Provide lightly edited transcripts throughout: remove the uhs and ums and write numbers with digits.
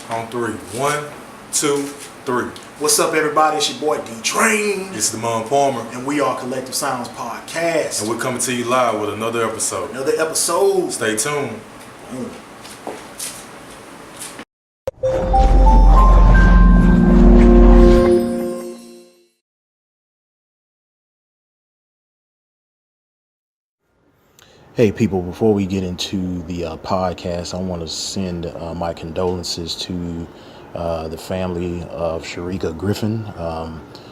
On three. 1, 2, 3. What's up, everybody? It's your boy D-Train. It's the Mom Palmer. And we are Collective Sounds Podcast. And we're coming to you live with another episode. Stay tuned. Hey people, before we get into the podcast, I want to send my condolences to the family of Sharika Griffin.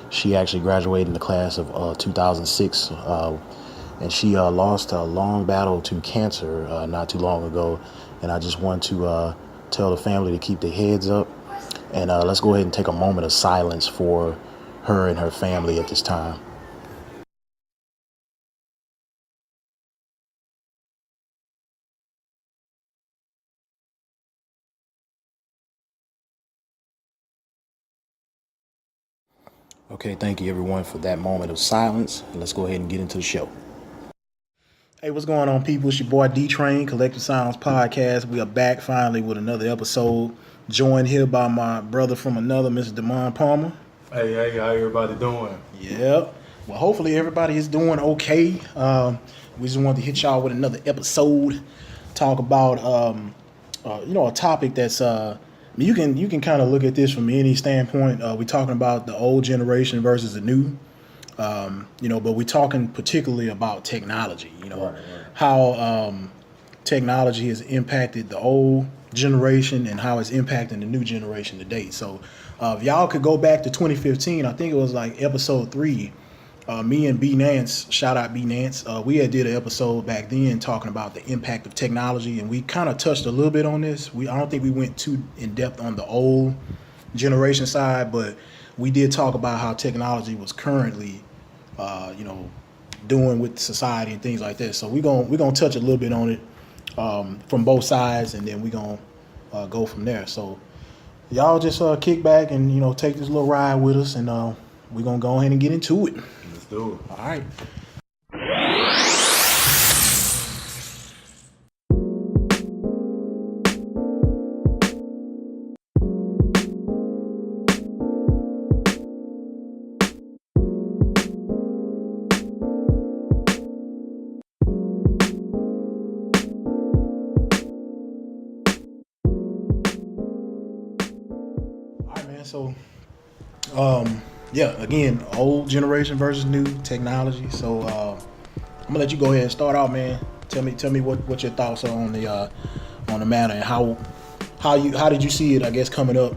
She actually graduated in the class of 2006, and she lost a long battle to cancer not too long ago. And I just want to tell the family to keep their heads up, and let's go ahead and take a moment of silence for her and her family at this time. Okay, thank you everyone for that moment of silence. Let's go ahead and get into the show. Hey, what's going on, people? It's your boy D-Train, Collective Sounds Podcast. We are back finally with another episode. Joined here by my brother from another, Mr. Damon Palmer. Hey, how everybody doing? Yep. Well, hopefully everybody is doing okay. We just wanted to hit y'all with another episode. Talk about, a topic that's... You can kind of look at this from any standpoint. We're talking about the old generation versus the new, but we're talking particularly about technology, right. How technology has impacted the old generation and how it's impacting the new generation today. So if y'all could go back to 2015, I think it was like episode 3, me and B Nance, shout out B Nance, we had did an episode back then talking about the impact of technology, and we kind of touched a little bit on this. I don't think we went too in depth on the old generation side, but we did talk about how technology was currently, doing with society and things like that. So we're gonna touch a little bit on it from both sides, and then we're gonna go from there. So y'all just kick back and take this little ride with us, and we're gonna go ahead and get into it. Let's do it. All right. So, again, old generation versus new technology. So, I'm gonna let you go ahead and start out, man. Tell me what your thoughts are on the matter, and how did you see it? I guess coming up,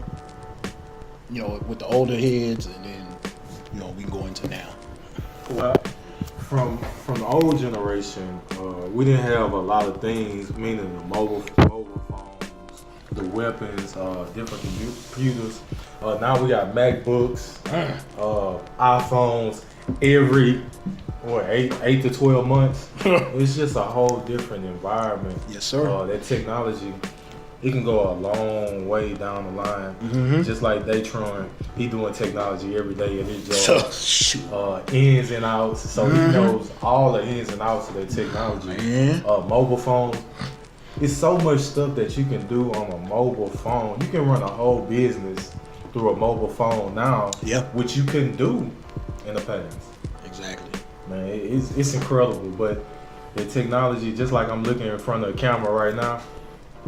with the older heads, and then we can go into now. Well, from the old generation, we didn't have a lot of things, meaning the mobile phones, the weapons, different computers. Now we got MacBooks, iPhones every 8 to 12 months. It's just a whole different environment. Yes, sir. That technology, it can go a long way down the line. Mm-hmm. Just like Datron, he doing technology every day at his job. Ins and outs. So he knows all the ins and outs of that technology. Mobile phones. It's so much stuff that you can do on a mobile phone. You can run a whole business through a mobile phone now, which you couldn't do in the past. Exactly. Man, it's incredible, but the technology, just like I'm looking in front of the camera right now.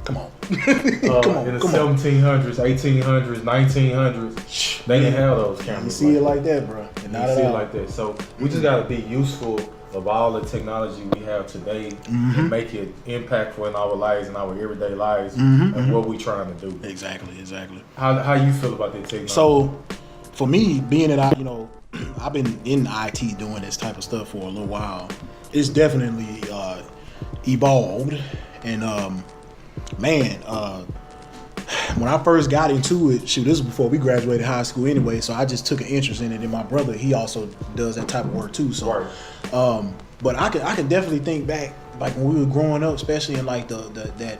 Come on. In the 1700s, 1800s, 1900s, they didn't have those cameras. You see it like that, bro. Not at all. Like that. So we just got to be useful of all the technology we have today and make it impactful in our lives and our everyday lives and what we trying to do. Exactly. How you feel about that technology? So for me, being that I've been in IT doing this type of stuff for a little while, it's definitely evolved. And when I first got into it, this was before we graduated high school anyway, so I just took an interest in it. And my brother, he also does that type of work too. So, but I can definitely think back, like when we were growing up, especially in like that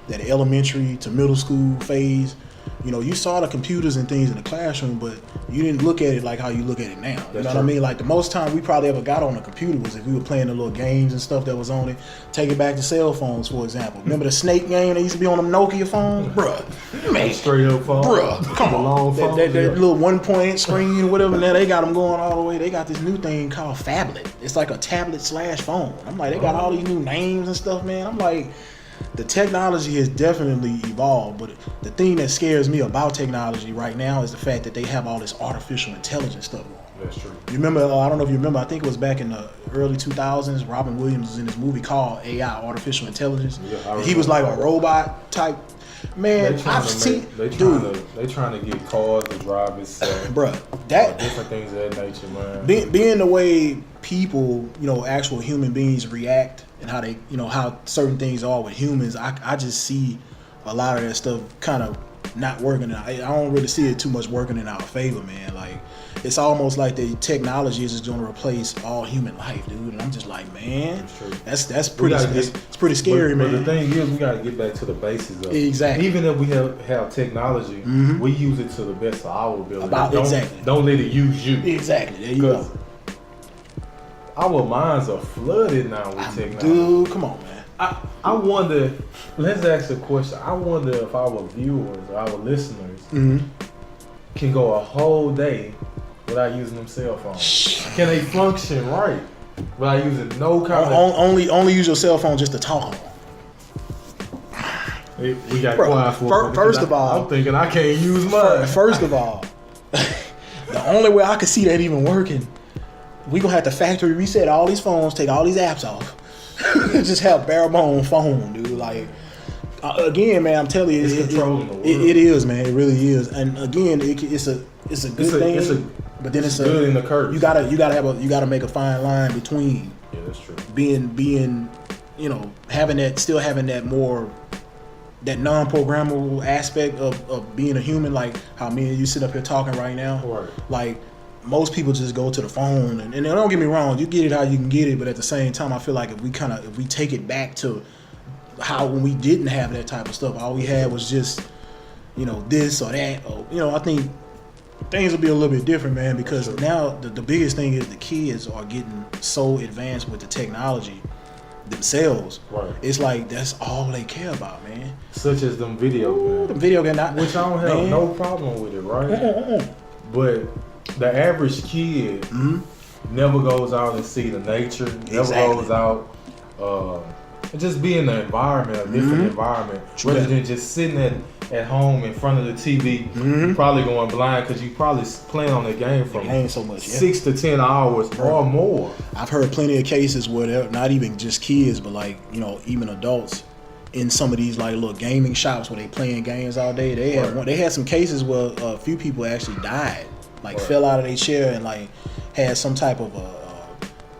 elementary to middle school phase. you know, you saw the computers and things in the classroom, but you didn't look at it like how you look at it now. You know what I mean? Like the most time we probably ever got on a computer was if we were playing the little games and stuff that was on it. Take it back to cell phones, for example. Remember the snake game that used to be on them Nokia phones? Bruh. Man. Straight up phone. Bruh. Come on. Long phone. That little 1-point screen or whatever. Now they got them going all the way. They got this new thing called Phablet. It's like a tablet / phone. I'm like, they got all these new names and stuff, man. I'm like, the technology has definitely evolved, but the thing that scares me about technology right now is the fact that they have all this artificial intelligence stuff going. That's true. You remember, I don't know if you remember, I think it was back in the early 2000s, Robin Williams was in this movie called AI, Artificial Intelligence. Yeah, he was like a robot type. Man, I've seen... They trying to get cars to drive itself. Bruh, that... different things of that nature, man. Being the way people, you know, actual human beings react and how they, you know, how certain things are with humans, I just see a lot of that stuff kind of not working. I don't really see it too much working in our favor, man. Like, it's almost like the technology is just going to replace all human life, dude. And I'm just like, man, that's pretty scary, man. But the thing is, we got to get back to the basics of it. Exactly. Even if we have technology, we use it to the best of our ability. Don't let it use you. Exactly. There you go. Our minds are flooded now with technology. Dude, come on, man. I wonder, let's ask a question. I wonder if our viewers, our listeners, can go a whole day without using them cell phones. Can they function right without using no kind of... Only use your cell phone just to talk on. We got quiet for First of all, I'm thinking I can't use mine. First of all, the only way I could see that even working, we gonna have to factory reset all these phones, take all these apps off, just have bare bone phone, dude. Like, again, man, I'm telling you, it's controlling the world. It is, man. It really is. And again, it's a good thing, but then it's good in the curse. You gotta make a fine line between. Yeah, that's true. Being, you know, having that more. That non-programmable aspect of being a human, like how me and you sit up here talking right now. Right. Like, most people just go to the phone, and don't get me wrong, you get it how you can get it, but at the same time, I feel like if we take it back to how when we didn't have that type of stuff, all we had was just, you know, this or that, or, you know, I think things will be a little bit different, man, because now the biggest thing is the kids are getting so advanced with the technology themselves. Right. It's like that's all they care about, man. Such as them video games. The video game, which I don't have no problem with it, right? But the average kid never goes out and see the nature, never goes out and just be in the environment, a different environment, rather than just sitting at home in front of the TV, probably going blind because you probably playing on the game from so much, 6 to 10 hours or more. I've heard plenty of cases where they're not even just kids, but like, you know, even adults in some of these like little gaming shops where they playing games all day. They had some cases where a few people actually died, like fell out of their chair and like had some type of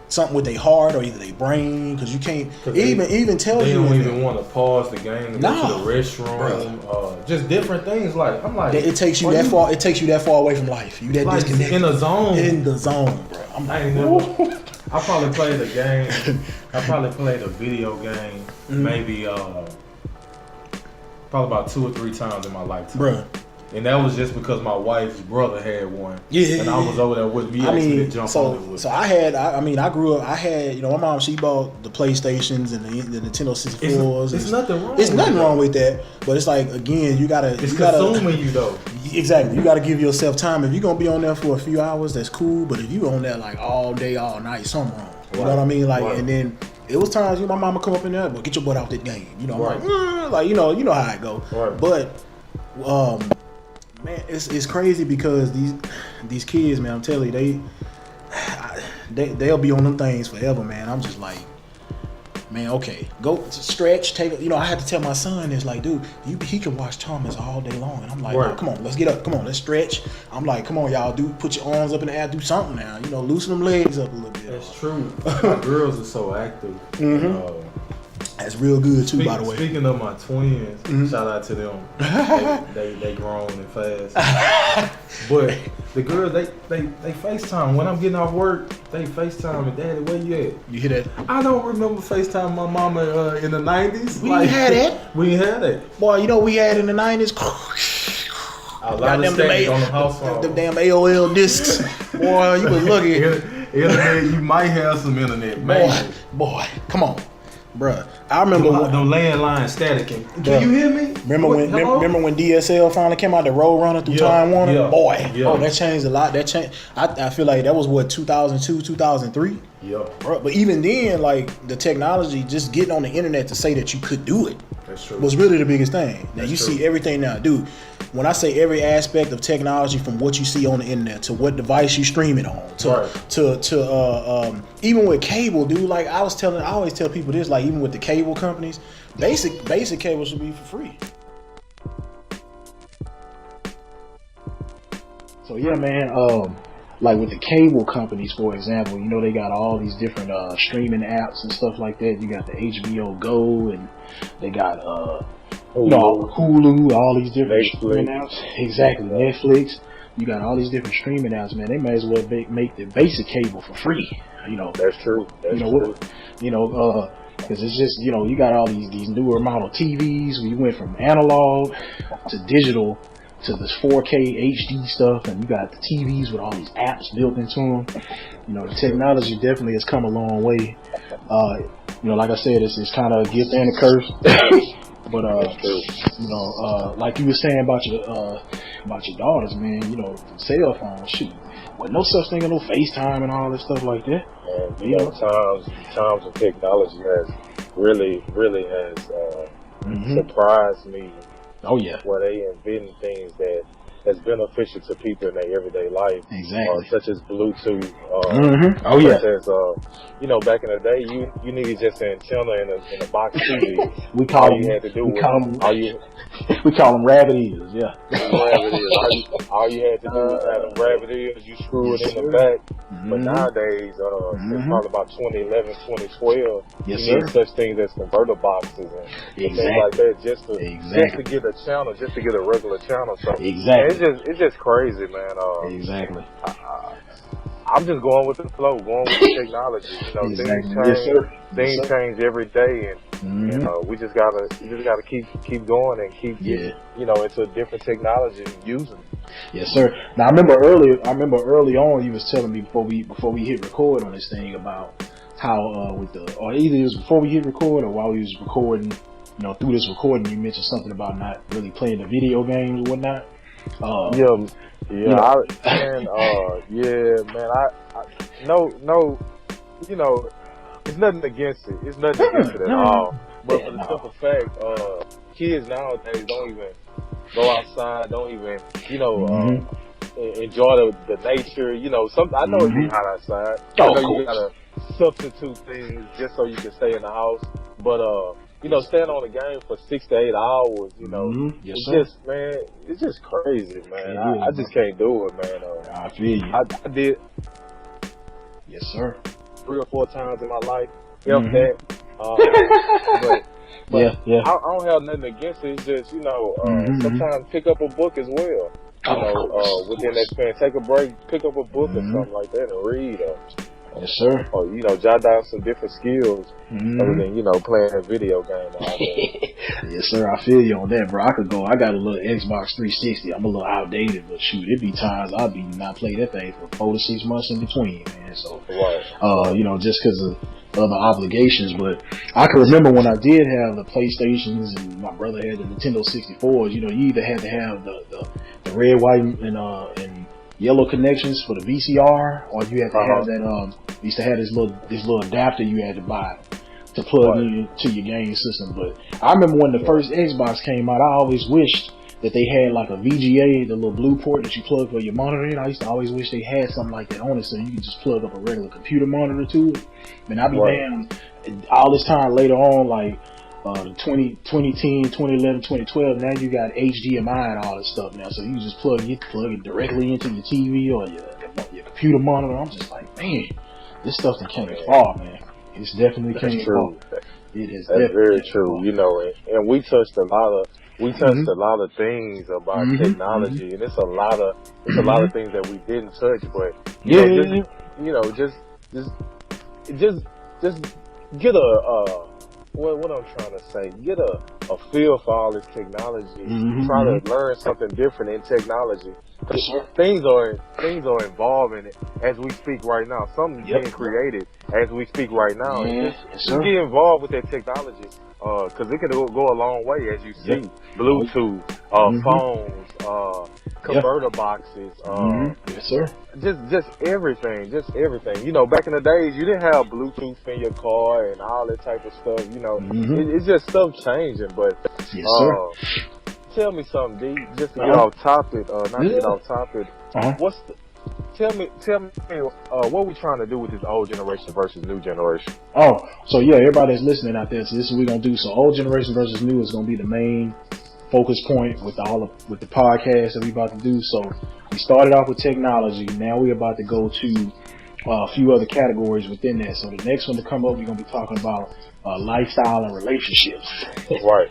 something with their heart or either their brain, because you can't even tell they you. They don't even want to pause the game to go to the restroom. Just different things. Like, I'm like, it takes you that far. It takes you that far away from life. You that like disconnected. In the zone, bro. I probably played a game. I probably played a video game maybe probably about 2 or 3 times in my lifetime, bro. And that was just because my wife's brother had one. Yeah. And I was over there with me. So I grew up, you know, my mom, she bought the PlayStations and the Nintendo 64s. It's nothing wrong. It's nothing wrong with that. But it's like, again, It's consuming you though. Exactly. You gotta give yourself time. If you're gonna be on there for a few hours, that's cool. But if you on there like all day, all night, something wrong. You know what I mean? Like, and then it was times my mama come up in there, but get your butt out that game. You know, I'm like, you know how it go. Right. But man, it's crazy because these kids, man, I'm telling you, they'll be on them things forever, man. I'm just like, man, okay, go stretch, I had to tell my son this, like, dude, he can watch Thomas all day long, and I'm like, no, come on, let's get up, come on, let's stretch. I'm like, come on, y'all, put your arms up in the air, do something now, you know, loosen them legs up a little bit. That's true. My girls are so active. That's real good too, by the way. Speaking of my twins, shout out to them. They grown and fast. But the girls, they FaceTime. When I'm getting off work, they FaceTime and Daddy, where you at? You hear that? I don't remember FaceTime my mama in the 90s. We ain't had that. We ain't had that. Boy, you know we had in the 90s. A lot of static on the house phone. Them damn AOL discs. Boy, you was lucky. Internet, you might have some internet, man. Boy, come on. Bruh, I remember the landline static. Can you hear me? Remember when DSL finally came out, the Roadrunner through Time Warner? Yeah, boy, oh, that changed a lot. That changed. I feel like that was what 2002, 2003. Yeah. Bruh, but even then, like the technology, just getting on the internet to say that you could do it, that's true, was really the biggest thing. Now you true. see everything now, dude. When I say every aspect of technology, from what you see on the internet to what device you stream it on, to even with cable, dude. Like I always tell people this, like even with the cable companies, basic cable should be for free. So yeah, man. Like with the cable companies, for example, you know they got all these different streaming apps and stuff like that. You got the HBO Go, and they got Hulu, all these different streaming apps. Exactly, Netflix. You got all these different streaming apps, man. They may as well make the basic cable for free. You know, that's true. That's true. Because it's just, you got all these newer model TVs. We went from analog to digital to this 4K HD stuff, and you got the TVs with all these apps built into them. The technology definitely has come a long way. Like I said, it's kind of a gift and a curse. But like you were saying about your daughters, man, cell phones, shoot, well, no such thing as no FaceTime and all that stuff like that. And times of technology has really has surprised me. Oh yeah, where they inventing things that's beneficial to people in their everyday life. Exactly. Such as Bluetooth. Oh yeah. Such as back in the day, you needed just an antenna in a box TV. We call them rabbit ears. Yeah. Rabbit ears. All you had to do was have them rabbit ears. You screw it in the back. But nowadays, it's probably about 2011, 2012. Yes, you need such things as converter boxes and things like that just to get a channel, just to get a regular channel. So exactly. It's just crazy, man. Exactly. I'm just going with the flow, going with the technology. Things change every day, and we just gotta keep going and keep getting, into a different technology and using it. Yes, sir. Now I remember early on you was telling me before we hit record on this thing about how or either it was before we hit record or while we was recording, through this recording you mentioned something about not really playing the video games or whatnot. It's nothing against it. It's nothing against it at all. But for the simple fact, kids nowadays don't even go outside, don't even, enjoy the nature. I know it's hot outside. I know you gotta substitute things just so you can stay in the house. But staying on the game for 6 to 8 hours, it's just crazy, man. I just can't do it, man. I feel you. I did. Yes, sir. 3 or 4 times in my life. That. But I don't have nothing against it. It's just, sometimes pick up a book as well. Within that span, take a break, pick up a book or something like that and read. Yes, sir. Or, jot down some different skills other than, playing a video game all day. Yes, sir. I feel you on that, bro. I got a little Xbox 360. I'm a little outdated, but shoot, it be times I'll be not play that thing for 4 to 6 months in between, man. So, just because of other obligations. But I can remember when I did have the PlayStations and my brother had the Nintendo 64s, you either had to have the red, white, and yellow connections for the VCR, or you had to have that. You used to have this little adapter you had to buy to plug into your game system. But I remember when the first Xbox came out, I always wished that they had like a VGA, the little blue port that you plug for your monitor in. I used to always wish they had something like that on it, so you could just plug up a regular computer monitor to it. And I'd be damned all this time later on, like 2010, 2011, 2012, now you got HDMI and all this stuff now, so you just plug it directly into your TV or your computer monitor. I'm just like, man, this stuff that came far, man. It's definitely came far. It is. That's very true. And we touched a lot of things about technology, and it's a lot of things that we didn't touch, but just get a what I'm trying to say, get a feel for all this technology. Try to learn something different in technology. Things are evolving as we speak right now. Something's being created as we speak right now. And just get involved with that technology, because it can go a long way, as you see. Bluetooth, phones, converter boxes, just everything, You know, back in the days, you didn't have Bluetooth in your car and all that type of stuff. You know, it's just stuff changing. But tell me something, D. Just to get off topic, not to get off topic. Tell me, what we trying to do with this old generation versus new generation? Oh, so yeah, everybody that's listening out there, so this is what we're gonna do. So old generation versus new is gonna be the main focus point with with the podcast that we about to do. So we started off with technology. Now we're about to go to a few other categories within that. So the next one to come up, we're gonna be talking about lifestyle and relationships. Right.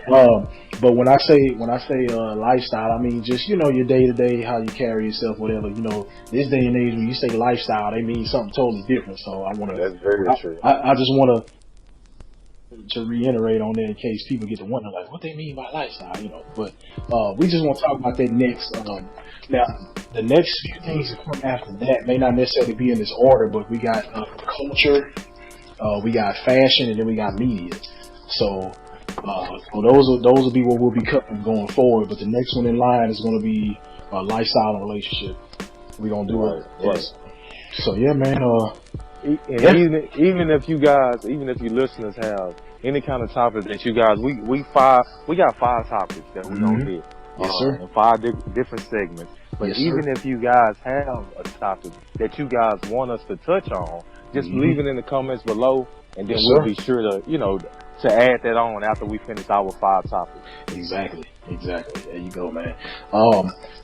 But when I say lifestyle, I mean just, you know, your day to day, how you carry yourself, whatever. You know, this day and age, when you say lifestyle, they mean something totally different. So I want to. That's very true. I just want to reiterate on that in case people get to wonder like what they mean by lifestyle, you know. But we just want to talk about that next. Now, the next few things that come after that may not necessarily be in this order, but we got culture, we got fashion, and then we got media. So those will be what we'll be covering going forward. But the next one in line is going to be lifestyle and relationship. We're gonna do it. Yes. So yeah, man. Even if you listeners have any kind of topic that you guys, we got 5 topics that we're gonna hit. Yes, sir. In 5 different segments. But even if you guys have a topic that you guys want us to touch on, just leave it in the comments below, and then we'll be sure to, you know, to add that on after we finish our 5 topics. Exactly. There you go, man.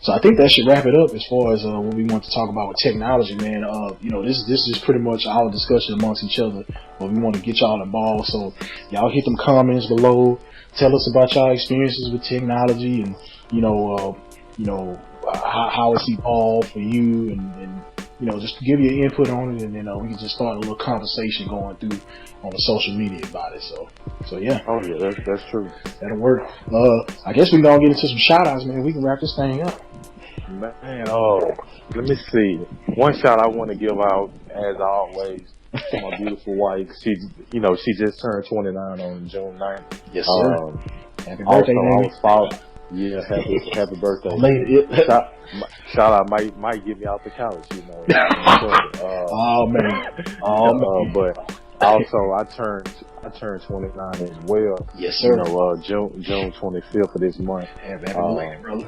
So I think that should wrap it up as far as what we want to talk about with technology, man. You know, this is pretty much our discussion amongst each other, but we want to get y'all involved. So y'all hit them comments below. Tell us about y'all experiences with technology, and you know how it's evolved for you, and you know, just give your input on it, and then we can just start a little conversation going through on the social media about it. So yeah. Oh yeah, that's true. That'll work. I guess we're gonna get into some shout outs, man. We can wrap this thing up. Man, let me see. One shout I want to give out, as always, to my beautiful wife. She just turned 29 on June 9th. Yes, sir. Happy birthday, yeah, happy birthday. Shout out might get me out the couch, you know. Oh man. But also I turned 29 as well. Yes, sir. You know, June 25th of this month. Happy birthday, brother.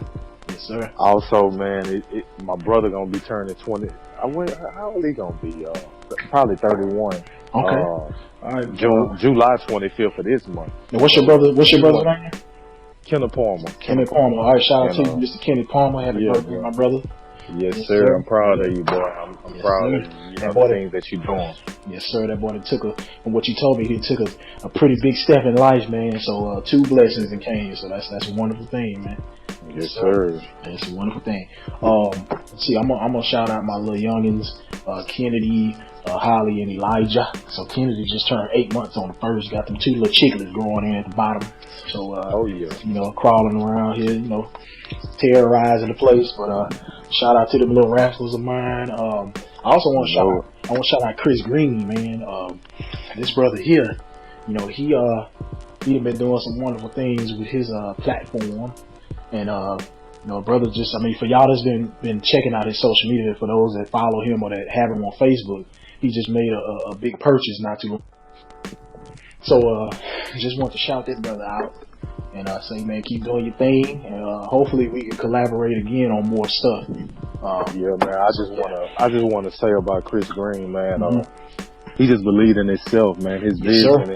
Yes, sir. Also, man, my brother gonna be turning 20. How old he gonna be? Probably 31. Okay. All right. July 25th of this month. Now, what's your brother's name? Kenneth Palmer. Kenneth Palmer. All right, shout out to you, Mr. Kenneth Palmer. Happy birthday, my brother. Yes, sir. I'm proud of you, boy. I'm proud of you. You know the things that you're doing. Yes, sir. That boy from what you told me, he took a pretty big step in life, man. So 2 blessings that came. So that's a wonderful thing, man. Yes, sir. It's a wonderful thing. Let's see, I'm gonna shout out my little youngins, Kennedy, Holly, and Elijah. So Kennedy just turned 8 months on the 1st. Got them 2 little chicklets growing in at the bottom. So you know, crawling around here, you know, terrorizing the place. But shout out to them little rascals of mine. I also want to shout out Chris Green, man. This brother here, you know, he been doing some wonderful things with his platform. And you know, brother, just, I mean, for y'all that's been checking out his social media, for those that follow him or that have him on Facebook, he just made a big purchase not too long. So just want to shout that brother out and say, man, keep doing your thing, and hopefully we can collaborate again on more stuff. Yeah, man. I just want to say about Chris Green, man. He just believed in himself, man. His vision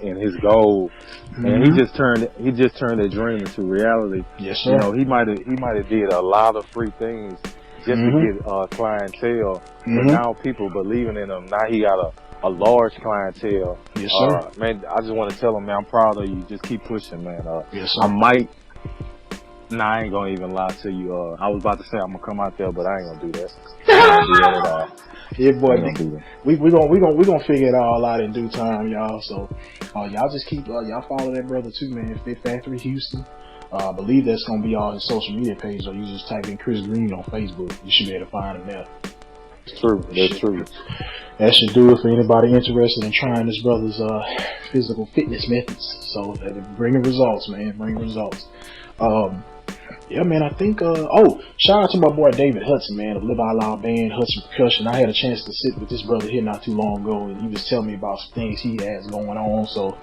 and his goal. And he just turned that dream into reality. Yes, sir. You know, he might have did a lot of free things just to get clientele. But now people believing in him. Now he got a large clientele. Yes, sir. Man, I just want to tell him, man, I'm proud of you. Just keep pushing, man. Yes, sir. I ain't gonna even lie to you. I was about to say I'm gonna come out there, but I ain't gonna do that. Yeah, boy. We gonna figure it all out in due time, y'all. So, y'all just keep y'all follow that brother too, man. Fit Factory Houston. I believe that's gonna be on his social media page, or you just type in Chris Green on Facebook. You should be able to find him there. It's true. That's true. That should do it for anybody interested in trying this brother's physical fitness methods. So bringing results, man. Bringing results. Yeah, man, I think, shout out to my boy David Hudson, man, of Live Out Loud Band, Hudson Percussion. I had a chance to sit with this brother here not too long ago, and he was telling me about some things he has going on, so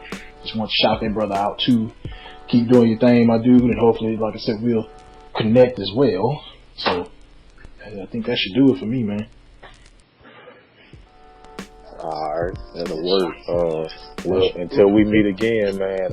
just want to shout that brother out, too. Keep doing your thing, my dude, and hopefully, like I said, we'll connect as well. So, I think that should do it for me, man. Alright, that'll work. Well, until we meet again, man,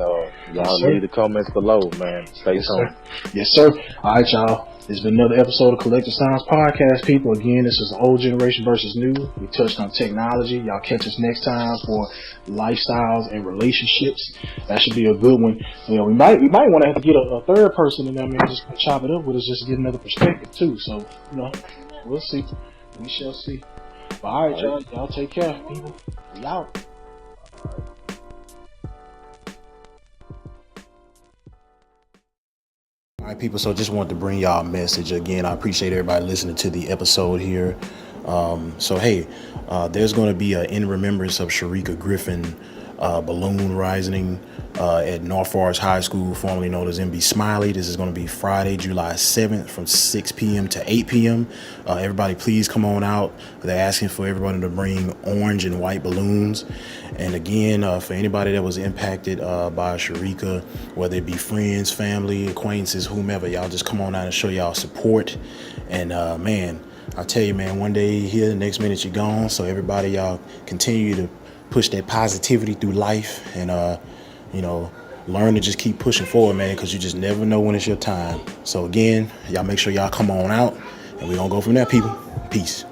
y'all leave the comments below, man. Stay tuned. Yes, sir. Alright, y'all. It's been another episode of Collective Sounds Podcast, people. Again, this is the old generation versus new. We touched on technology. Y'all catch us next time for lifestyles and relationships. That should be a good one. You know, we might want to have to get a third person in there, man, just chop it up with us, just to get another perspective too. So, you know, we'll see. We shall see. But all right, y'all. Y'all take care, people. We out. All right, people. So just wanted to bring y'all a message again. I appreciate everybody listening to the episode here. So hey, there's going to be a in remembrance of Sharika Griffin balloon rising at North Forest High School, formerly known as MB Smiley. This is going to be Friday, July 7th from 6 p.m. to 8 p.m. Everybody, please come on out. They're asking for everybody to bring orange and white balloons. And again, for anybody that was impacted by Sharika, whether it be friends, family, acquaintances, whomever, y'all just come on out and show y'all support. And man, I tell you, man, one day you're here, the next minute you're gone. So everybody, y'all continue to push that positivity through life and, you know, learn to just keep pushing forward, man, because you just never know when it's your time. So again, y'all make sure y'all come on out and we're going to go from there, people. Peace.